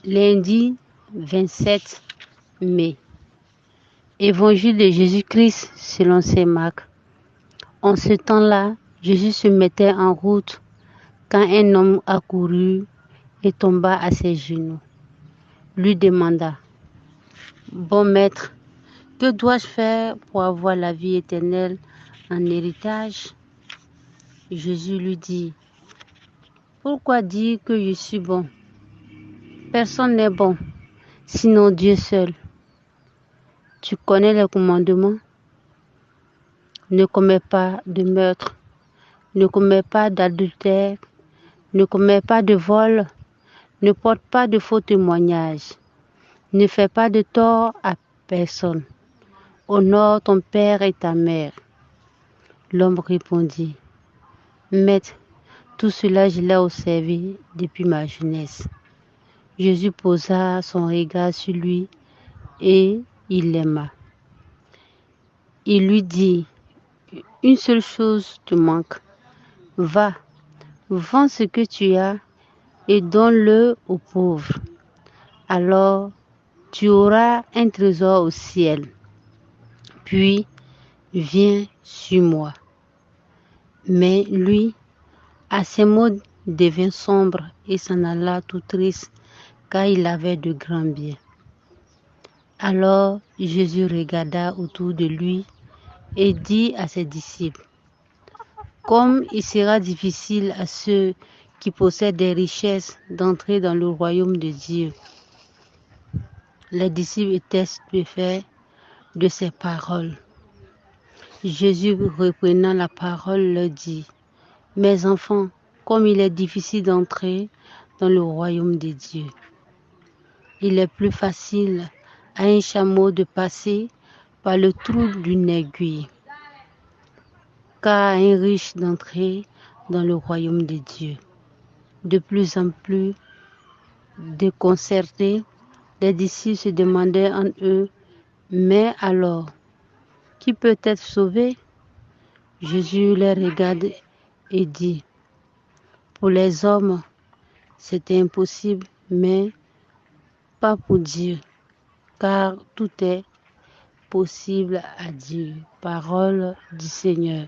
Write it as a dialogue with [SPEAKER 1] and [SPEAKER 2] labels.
[SPEAKER 1] Lundi 27 mai. Évangile de Jésus-Christ selon saint Marc. En ce temps-là, Jésus se mettait en route quand un homme accourut et tomba à ses genoux. Lui demanda: Bon maître, que dois-je faire pour avoir la vie éternelle en héritage? Jésus lui dit: Pourquoi dire que je suis bon? Personne n'est bon, sinon Dieu seul. Tu connais les commandements? Ne commets pas de meurtre, ne commets pas d'adultère, ne commets pas de vol, ne porte pas de faux témoignages, ne fais pas de tort à personne. Honore ton père et ta mère. L'homme répondit: Maître, tout cela je l'ai observé depuis ma jeunesse. Jésus posa son regard sur lui et il l'aima. Il lui dit: Une seule chose te manque. Va, vends ce que tu as et donne-le aux pauvres. Alors tu auras un trésor au ciel. Puis viens sur moi. Mais lui, à ces mots, devint sombre et s'en alla tout triste, car il avait de grands biens. Alors Jésus regarda autour de lui et dit à ses disciples: Comme il sera difficile à ceux qui possèdent des richesses d'entrer dans le royaume de Dieu. Les disciples étaient stupéfaits de ces paroles. Jésus, reprenant la parole, leur dit: Mes enfants, comme il est difficile d'entrer dans le royaume de Dieu. Il est plus facile à un chameau de passer par le trou d'une aiguille qu'à un riche d'entrer dans le royaume de Dieu. De plus en plus déconcertés, les disciples se demandaient en eux: Mais alors, qui peut être sauvé? Jésus les regarde et dit: Pour les hommes, c'est impossible, mais pas pour Dieu, car tout est possible à Dieu. Parole du Seigneur.